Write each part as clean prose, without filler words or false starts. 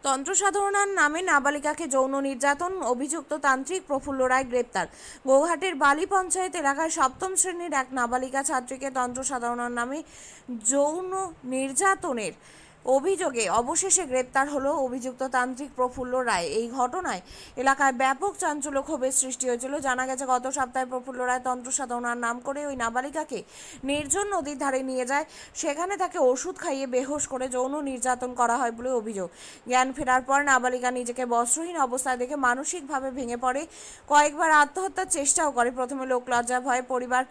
তন্ত্রসাধনার নামে নাবালিকাকে যৌন নির্যাতন, অভিযুক্ত তান্ত্রিক প্রফুল্ল রায় গ্রেপ্তার। গৌহাটির বালি পঞ্চায়েত এলাকায় সপ্তম শ্রেণীর এক নাবালিকা ছাত্রীকে তন্ত্রসাধনার নামে যৌন নির্যাতনের অভিযোগে অবশেষে গ্রেপ্তার হলো অভিযুক্ত তান্ত্রিক প্রফুল্ল রায়। এই ঘটনায় এলাকায় ব্যাপক চাঞ্চল্য ক্ষোভের সৃষ্টি হয়েছিল। জানা গেছে, গত সপ্তাহে প্রফুল্ল রায় তন্ত্রসাধনার নাম করে ওই নাবালিকাকে নির্জন নদীর ধারে নিয়ে যায়। সেখানে তাকে ওষুধ খাইয়ে বেহোশ করে যৌন নির্যাতন করা হয় বলে অভিযোগ। জ্ঞান ফেরার পর নাবালিকা নিজেকে বস্ত্রহীন অবস্থায় দেখে মানসিকভাবে ভেঙে পড়ে, কয়েকবার আত্মহত্যার চেষ্টাও করে। প্রথমে লোকলজ্জা ভয়ে পরিবার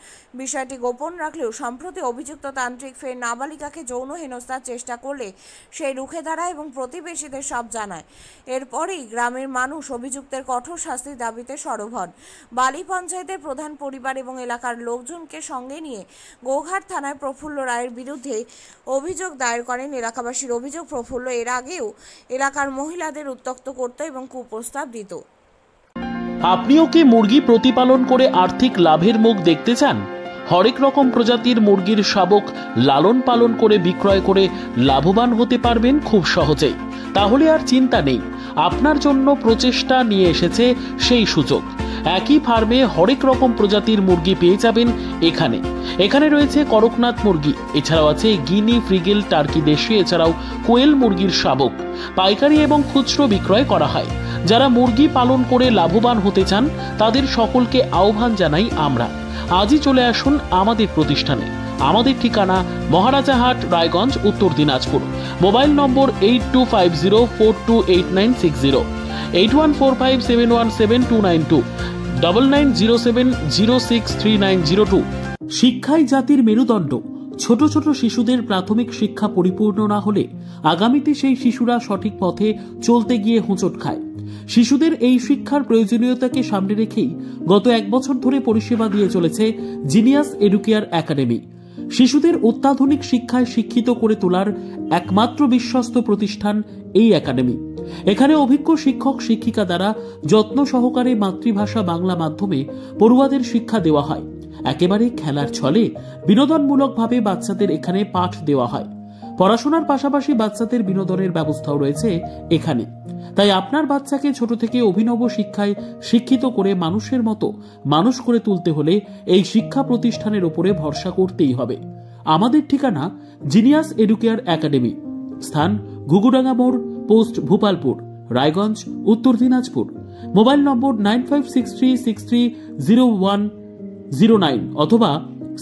বিষয়টি গোপন রাখলেও সম্প্রতি অভিযুক্ত তান্ত্রিক ফের নাবালিকাকে যৌন হেনস্থার চেষ্টা করলে সেই রুখে দাঁড়ায় এবং প্রতিবেশীদের সব জানায়। এরপরই গ্রামের মানুষ অভিযুক্তের কঠোর শাস্তির দাবিতে সরব হন। বালি পঞ্চায়েতের প্রধান পরিবার এবং এলাকার লোকজনকে সঙ্গে নিয়ে গৌঘাট থানায় প্রফুল্ল রায়ের বিরুদ্ধে অভিযোগ দায়ের করেন। এলাকাবাসীর অভিযোগ, প্রফুল্ল এর আগেও এলাকার মহিলাদের উত্ত্যক্ত করত এবং কুপ্রস্তাব দিত। আপনিও কি মুরগি প্রতিপালন করে আর্থিক লাভের মুখ দেখতে চান? হরেক রকম প্রজাতির মুরগির শাবক লালন পালন করে বিক্রয় করে লাভবান হতে পারবেন খুব সহজেই। তাহলে আর চিন্তা নেই, আপনার জন্য প্রচেষ্টা নিয়ে এসেছে সেই সুযোগ। একই ফার্মে হরেক রকম প্রজাতির মুরগি পেয়ে যাবেন এখানে রয়েছে করকনাথ মুরগি, এছাড়াও আছে গিনি, ফ্রিগেল, টার্কি দেশি, এছাড়াও কোয়েল মুরগির শাবক পাইকারি এবং খুচরো বিক্রয় করা হয়। যারা মুরগি পালন করে লাভবান হতে চান তাদের সকলকে আহ্বান জানাই আমরা। আজই চলে আসুন আমাদের প্রতিষ্ঠানে। আমাদের ঠিকানা মহারাজাহাট, রায়গঞ্জ, উত্তর দিনাজপুর। মোবাইল নম্বর 8250428960, 8145717292, 9907063902। শিক্ষাই জাতির মেরুদণ্ড। ছোট ছোট শিশুদের প্রাথমিক শিক্ষা পরিপূর্ণ না হলে আগামীতে সেই শিশুরা সঠিক পথে চলতে গিয়ে হোঁচট খায়। শিশুদের এই শিক্ষার প্রয়োজনীয়তাকে সামনে রেখেই গত 1 বছর ধরে পরিষেবা দিয়ে চলেছে জিনিয়াস এডুকেয়ার একাডেমি। শিশুদের অত্যাধুনিক শিক্ষায় শিক্ষিত করে তোলার একমাত্র বিশ্বস্ত প্রতিষ্ঠান এই একাডেমি। এখানে অভিজ্ঞ শিক্ষক শিক্ষিকা দ্বারা যত্ন সহকারে মাতৃভাষা বাংলা মাধ্যমে পড়ুয়াদের শিক্ষা দেওয়া হয়। একেবারে খেলার ছলে বিনোদনমূলকভাবে বাচ্চাদের এখানে পাঠ দেওয়া হয়। পড়াশোনার পাশাপাশি বাচ্চাদের বিনোদনের ব্যবস্থাও রয়েছে এখানে। তাই আপনার বাচ্চাকে ছোট থেকে অভিনব শিক্ষায় শিক্ষিত করে মানুষের মতো মানুষ করে তুলতে হলে এই শিক্ষা প্রতিষ্ঠানের উপরে ভরসা করতেই হবে। আমাদের ঠিকানা জিনিয়াস এডুকেয়ার একাডেমি, স্থান ঘুঘুডাঙ্গা মোড়, পোস্ট ভূপালপুর, রায়গঞ্জ, উত্তর দিনাজপুর। মোবাইল নম্বর 9563630109 অথবা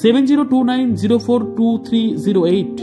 7029042308।